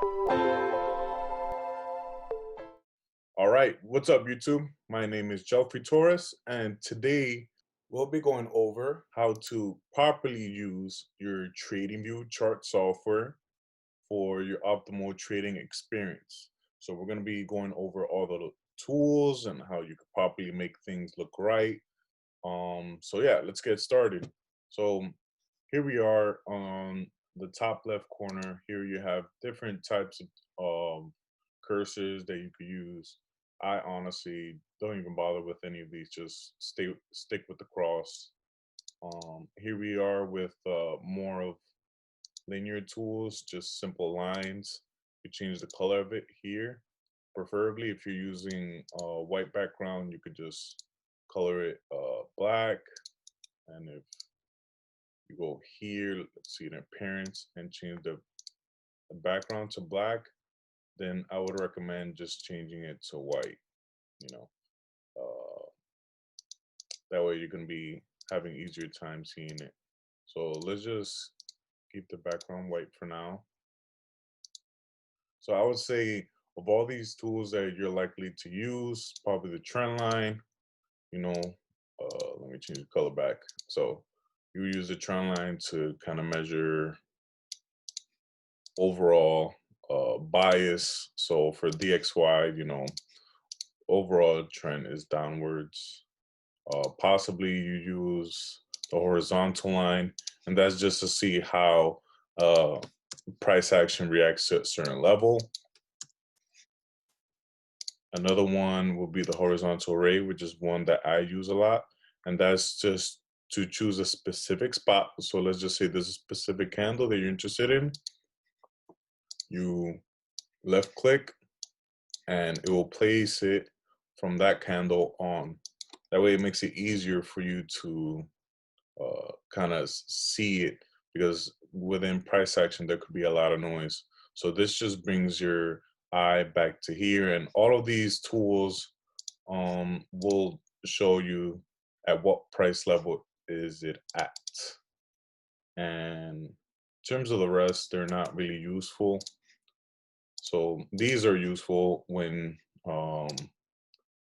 All right, what's up, YouTube? My name is Jelfrey Torres, and today we'll be going over how to properly use your Tradingview chart software for your optimal trading experience. So we're going to be going over all the tools and how you can properly make things look right. So yeah, let's get started. So here we are on the top left corner. Here you have different types of cursors that you could use. I honestly don't even bother with any of these. Just stick with the cross. Here we are with more of linear tools, just simple lines. You change the color of it here. Preferably, if you're using a white background, you could just color it black. And if you go here, let's see, in appearance, and change the background to black, then I would recommend just changing it to white. You know, that way you're going to be having easier time seeing it. So let's just keep the background white for now. So I would say of all these tools that you're likely to use, probably the trend line, let me change the color back. So you use the trend line to kind of measure overall bias. So for DXY, overall trend is downwards. Possibly you use the horizontal line, and that's just to see how price action reacts to a certain level. Another one will be the horizontal ray, which is one that I use a lot, and that's just to choose a specific spot. So let's just say there's a specific candle that you're interested in. You left click and it will place it from that candle on. That way it makes it easier for you to kind of see it, because within price action there could be a lot of noise. So this just brings your eye back to here, and all of these tools will show you at what price level is it at. And in terms of the rest, they're not really useful. So these are useful when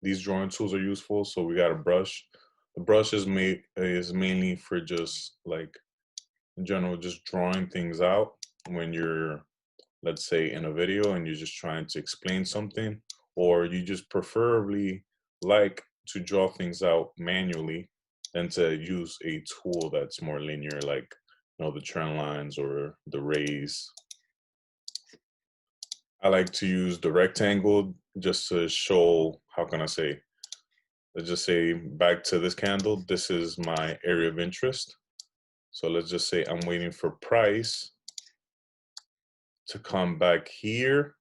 these drawing tools are useful. So we got a brush. The brush is mainly for just like in general, just drawing things out when you're, let's say, in a video and you're just trying to explain something, or you just preferably like to draw things out manually than to use a tool that's more linear, like the trend lines or the rays. I like to use the rectangle just to show, how can I say, let's just say back to this candle, this is my area of interest. So let's just say I'm waiting for price to come back here.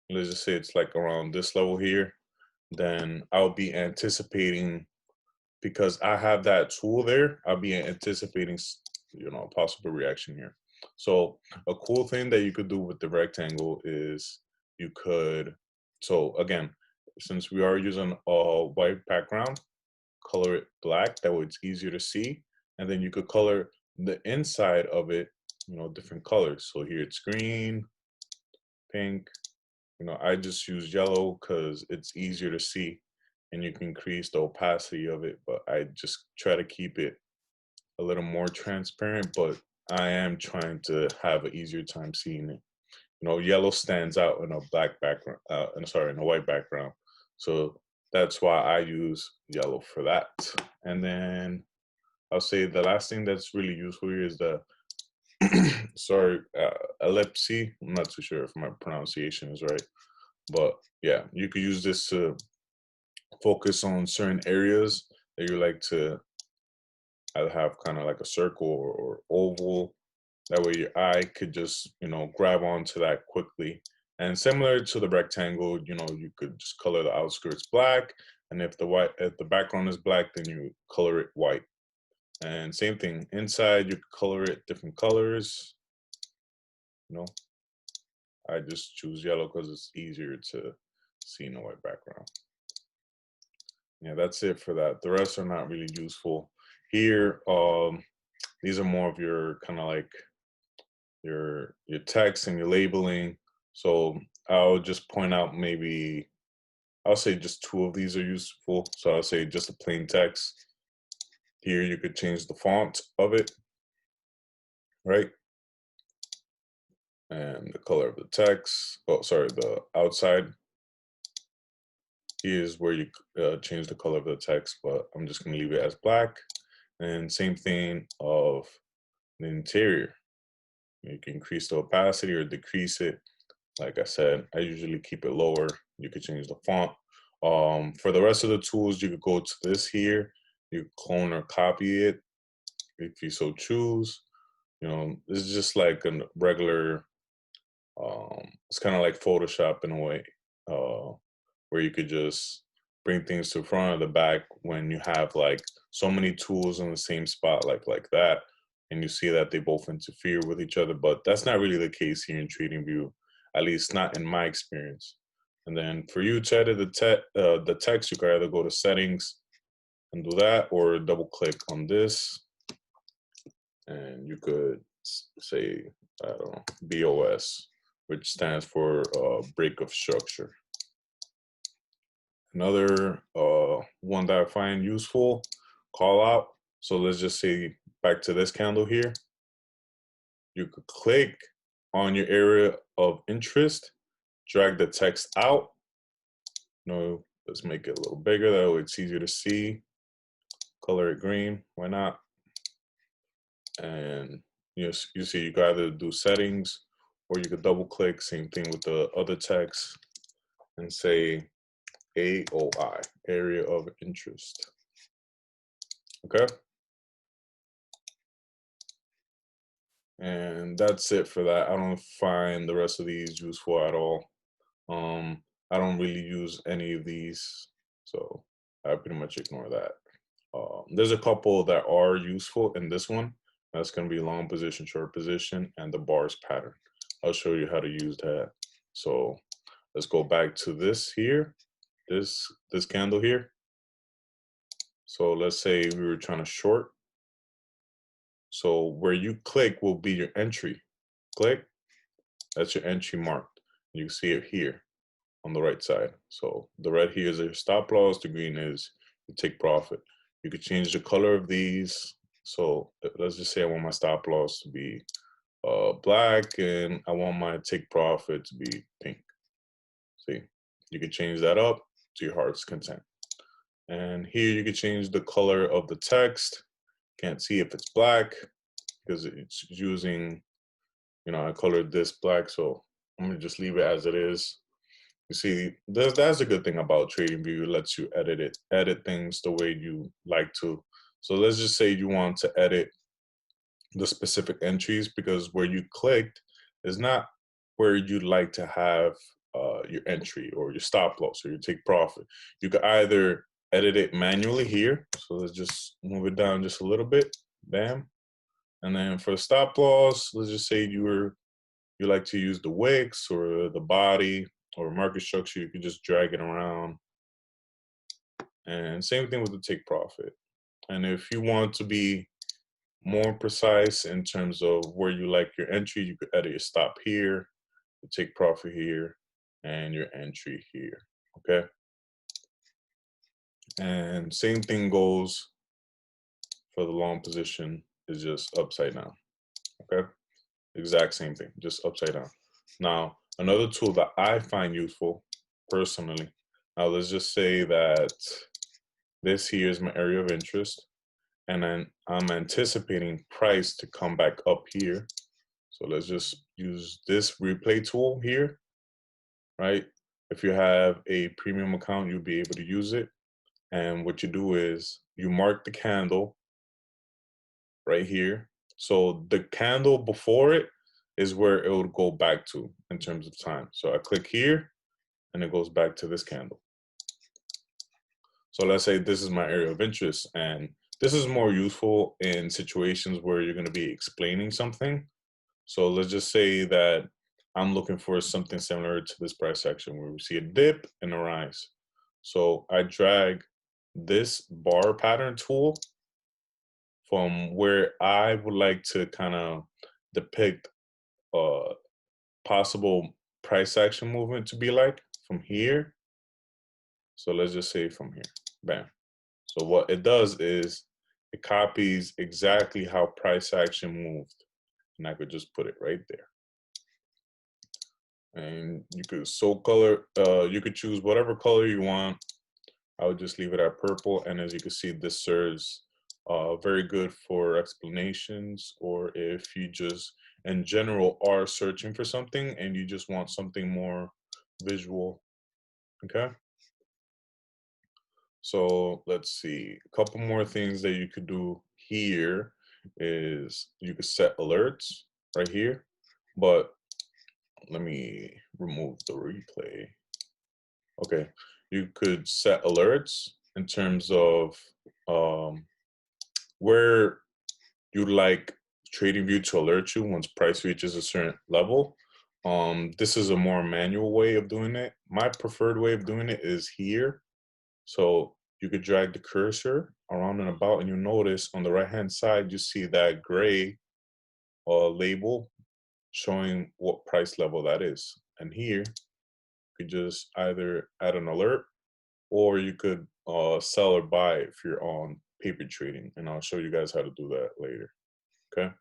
Let's just say it's like around this level here. Then I'll be anticipating, because I have that tool there, I'll be anticipating, a possible reaction here. So a cool thing that you could do with the rectangle is you could, so again, since we are using a white background, color it black, that way it's easier to see. And then you could color the inside of it, different colors. So here it's green, pink. I just use yellow because it's easier to see and you can increase the opacity of it. But I just try to keep it a little more transparent, but I am trying to have an easier time seeing it. Yellow stands out in a black background, in a white background. So that's why I use yellow for that. And then I'll say the last thing that's really useful here is the ellipse. I'm not too sure if my pronunciation is right, but yeah, you could use this to focus on certain areas that you like to have kind of like a circle or oval. That way your eye could just, grab onto that quickly. And similar to the rectangle, you could just color the outskirts black. And if the background is black, then you color it white. And same thing, inside you color it different colors. I just choose yellow because it's easier to see in a white background. Yeah, that's it for that. The rest are not really useful. Here, these are more of your kind of like your text and your labeling. So I'll just point out maybe, I'll say just 2 of these are useful. So I'll say just a plain text. Here you could change the font of it, right? And the color of the text, oh, sorry, the outside. Here's where you change the color of the text, but I'm just gonna leave it as black. And same thing of the interior. You can increase the opacity or decrease it. Like I said, I usually keep it lower. You could change the font. For the rest of the tools, you could go to this here. You clone or copy it if you so choose. You know, this is just like a regular, it's kind of like Photoshop in a way, where you could just bring things to the front or the back when you have like so many tools in the same spot like that, and you see that they both interfere with each other. But that's not really the case here in TradingView, at least not in my experience. And then for you to edit the text, you can either go to settings and do that, or double click on this, and you could say, I don't know, BOS, which stands for break of structure. Another one that I find useful, call out. So let's just say back to this candle here. You could click on your area of interest, drag the text out. No, let's make it a little bigger, that way it's easier to see. Color it green, why not? And you see, you can either do settings, or you could double click, same thing with the other text, and say AOI, area of interest. Okay. And that's it for that. I don't find the rest of these useful at all. I don't really use any of these, so I pretty much ignore that. There's a couple that are useful in this one. That's going to be long position, short position, and the bars pattern. I'll show you how to use that. So let's go back to this here, this candle here. So let's say we were trying to short. So where you click will be your entry. Click, that's your entry marked. You see it here on the right side. So the red here is your stop loss, the green is your take profit. You could change the color of these. So let's just say I want my stop loss to be black, and I want my take profit to be pink. See, you could change that up to your heart's content. And here you could change the color of the text. Can't see if it's black because it's using, you know, I colored this black, so I'm gonna just leave it as it is. You see, that's a good thing about TradingView. It lets you edit things the way you like to. So let's just say you want to edit the specific entries, because where you clicked is not where you'd like to have your entry or your stop loss or your take profit. You could either edit it manually here. So let's just move it down just a little bit. Bam. And then for stop loss, let's just say you like to use the wicks or the body or market structure. You can just drag it around. And same thing with the take profit. And if you want to be more precise in terms of where you like your entry, you could edit your stop here, the take profit here, and your entry here. Okay. And same thing goes for the long position, is just upside down. Okay. Exact same thing, just upside down. Now, another tool that I find useful personally, now let's just say that this here is my area of interest, and then I'm anticipating price to come back up here. So let's just use this replay tool here, right? If you have a premium account, you'll be able to use it. And what you do is you mark the candle right here. So the candle before it is where it would go back to in terms of time. So I click here and it goes back to this candle. So let's say this is my area of interest, and this is more useful in situations where you're going to be explaining something. So let's just say that I'm looking for something similar to this price action where we see a dip and a rise. So I drag this bar pattern tool from where I would like to kind of depict possible price action movement to be like from here. So let's just say from here, bam. So what it does is it copies exactly how price action moved. And I could just put it right there. And you could color, you could choose whatever color you want. I would just leave it at purple. And as you can see, this serves very good for explanations, or if you just in general are searching for something and you just want something more visual. Okay. So let's see, a couple more things that you could do here is you could set alerts right here, but let me remove the replay. Okay, you could set alerts in terms of where you'd like Tradingview to alert you once price reaches a certain level. This is a more manual way of doing it. My preferred way of doing it is here. So you could drag the cursor around and about, and you'll notice on the right-hand side, you see that gray label showing what price level that is. And here, you could just either add an alert, or you could sell or buy if you're on paper trading. And I'll show you guys how to do that later, okay?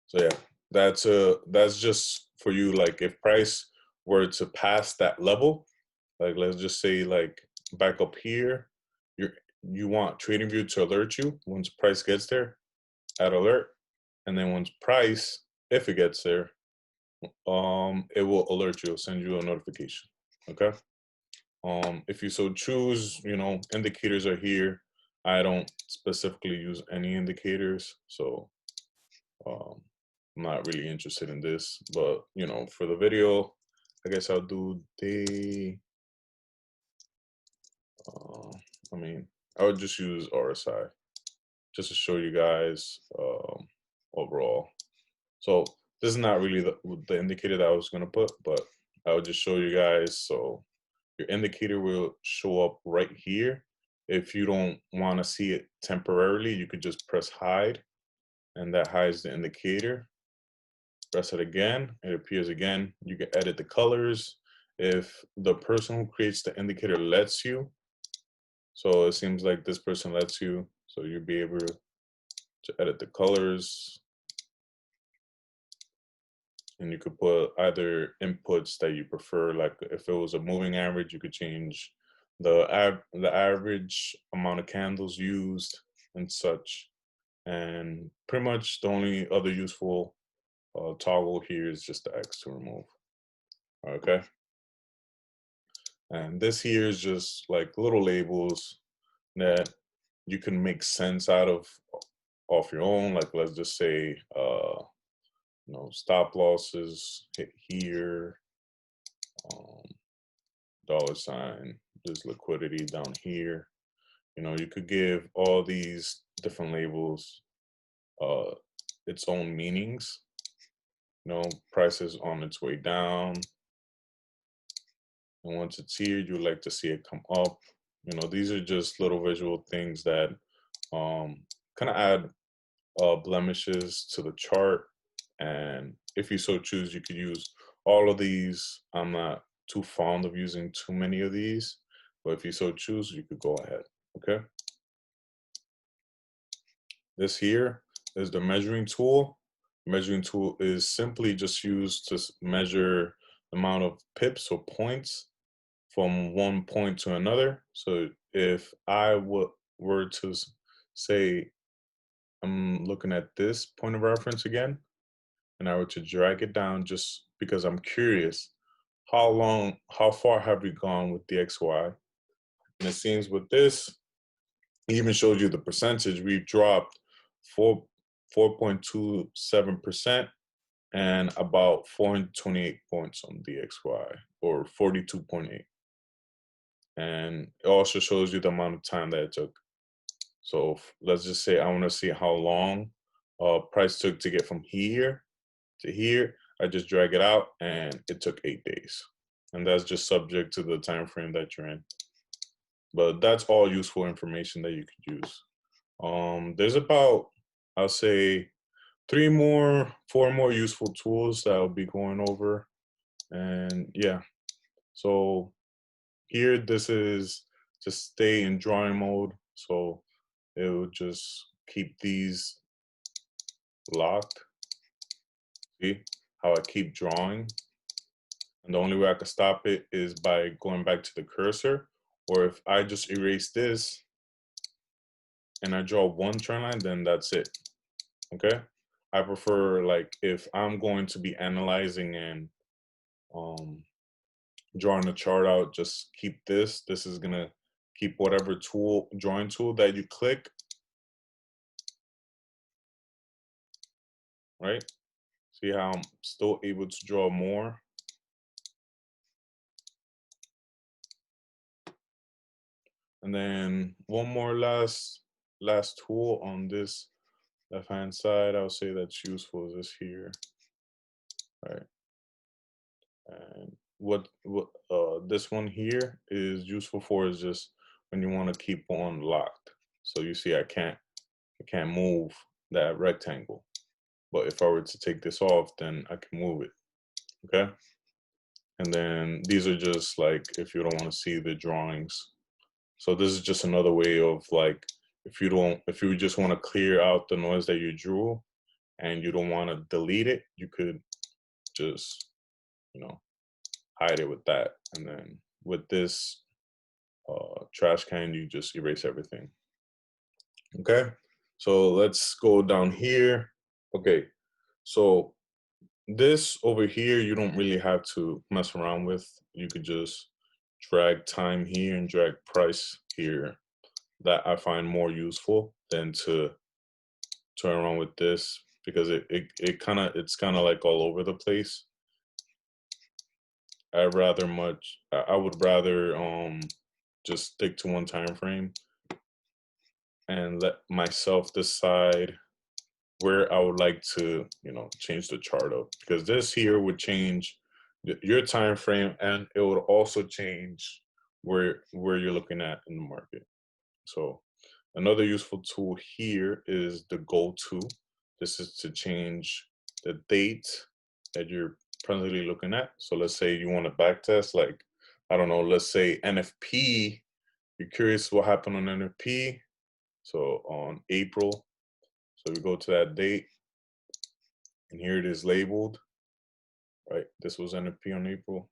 So yeah, that's just for you, like if price were to pass that level, like let's just say like back up here, you want Tradingview to alert you once price gets there, add alert, and then once price, if it gets there, it will alert you, it'll send you a notification. Okay. If you so choose, you know, indicators are here. I don't specifically use any indicators, so I'm not really interested in this, but you know, for the video, I guess I'll do the I mean, I would just use RSI just to show you guys overall. So this is not really the indicator that I was going to put, but I would just show you guys. So your indicator will show up right here. If you don't want to see it temporarily, you could just press hide, and that hides the indicator. Press it again, it appears again. You can edit the colors. If the person who creates the indicator lets you, so it seems like this person lets you, so you'll be able to edit the colors. And you could put either inputs that you prefer, like if it was a moving average, you could change the average amount of candles used and such. And pretty much the only other useful toggle here is just the X to remove. Okay. And this here is just like little labels that you can make sense out of off your own. Like let's just say, you know, stop losses hit here, $, there's liquidity down here. You know, you could give all these different labels its own meanings. You know, price is on its way down, and once it's here, you like to see it come up. You know, these are just little visual things that kind of add blemishes to the chart. And if you so choose, you could use all of these. I'm not too fond of using too many of these, but if you so choose, you could go ahead. Okay. This here is the measuring tool. Measuring tool is simply just used to measure the amount of pips or points from one point to another. So if I were to say, I'm looking at this point of reference again, and I were to drag it down just because I'm curious, how far have we gone with the XY? And it seems with this, it even shows you the percentage. We've dropped 4.27% and about 428 points on DXY, or 42.8. And it also shows you the amount of time that it took. So let's just say I want to see how long price took to get from here to here. I just drag it out, and it took 8 days. And that's just subject to the time frame that you're in. But that's all useful information that you could use. There's about, I'll say, 4 more useful tools that I'll be going over. And yeah, so here, this is just stay in drawing mode. So it will just keep these locked. See how I keep drawing? And the only way I can stop it is by going back to the cursor, or if I just erase this and I draw one trend line, then that's it. Okay. I prefer, like, if I'm going to be analyzing and um, drawing a chart out, just keep this. This is gonna keep whatever drawing tool that you click, right? See how I'm still able to draw more. And then one more last tool on this left hand side, I would say that's useful is this here, right? And what this one here is useful for is just when you want to keep one locked. So you see I can't move that rectangle. But if I were to take this off, then I can move it. Okay. And then these are just like if you don't want to see the drawings. So this is just another way of, like, if you just want to clear out the noise that you drew and you don't want to delete it, you could just, hide it with that. And then with this trash can, you just erase everything. Okay. So let's go down here. Okay. So this over here, you don't really have to mess around with. You could just drag time here and drag price here. That I find more useful than to turn around with this, because it's kind of like all over the place. I would rather just stick to one time frame and let myself decide where I would like to, change the chart up, because this here would change your time frame, and it would also change where you're looking at in the market. So another useful tool here is the go to. This is to change the date that you're presently looking at. So let's say you want to backtest, like, I don't know, let's say NFP. You're curious what happened on NFP. So on April, so we go to that date, and here it is labeled, right? This was NFP on April.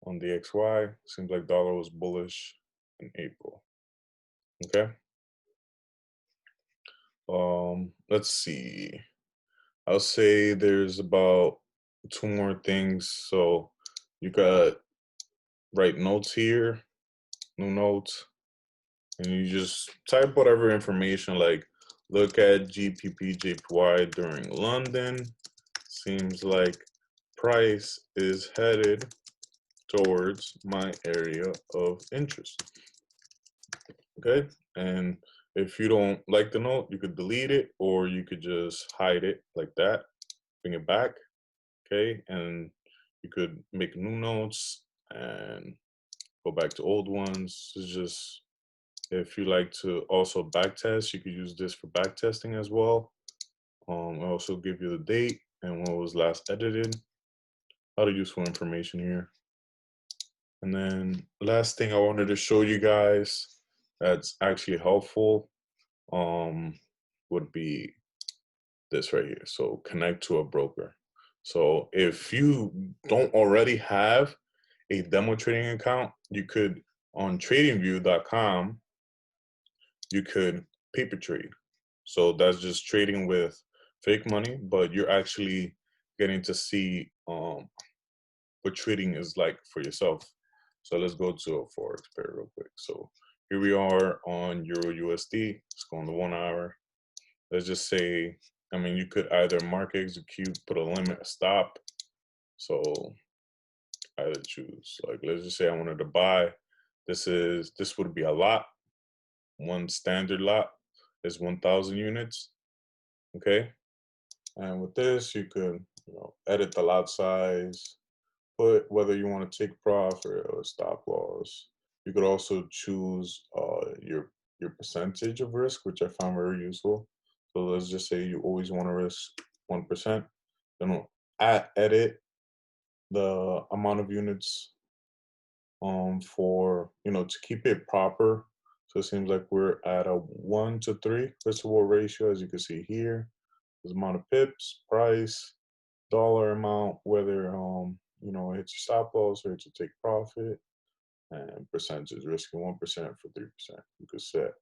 On the XY, seems like dollar was bullish in April. Okay. Let's see. I'll say there's about 2 more things. So you got write notes here, new notes, and you just type whatever information, like look at GPP JPY during London. Seems like price is headed towards my area of interest. Okay. And if you don't like the note, you could delete it, or you could just hide it like that, bring it back. Okay. And you could make new notes and go back to old ones. It's just, if you like to also backtest, you could use this for backtesting as well. I also give you the date and when it was last edited. A lot of useful information here. And then last thing I wanted to show you guys that's actually helpful would be this right here. So connect to a broker. So if you don't already have a demo trading account, you could, on tradingview.com, you could paper trade. So that's just trading with fake money, but you're actually getting to see what trading is like for yourself. So let's go to a forex pair real quick. So here we are on Euro USD. Let's go on the 1 hour. Let's just say, I mean, you could either mark execute, put a limit, a stop. So either choose. Like, let's just say I wanted to buy. This would be a lot. One standard lot is 1,000 units. Okay. And with this, you could, edit the lot size, put whether you want to take profit or stop loss. You could also choose your percentage of risk, which I found very useful. So let's just say you always want to risk 1%. Then at edit, the amount of units for, to keep it proper. So it seems like we're at a 1-to-3 risk reward ratio, as you can see here. There's amount of pips, price, dollar amount, whether it hits your stop loss or it's a take profit, and percentages, risking 1% for 3%. You could set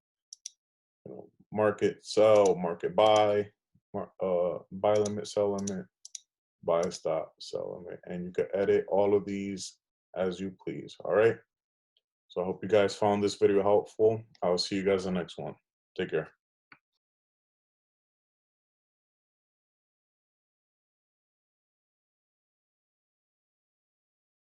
market sell, market buy, buy limit, sell limit, buy stop, sell limit, and you can edit all of these as you please. All right. So I hope you guys found this video helpful. I'll see you guys in the next one. Take care.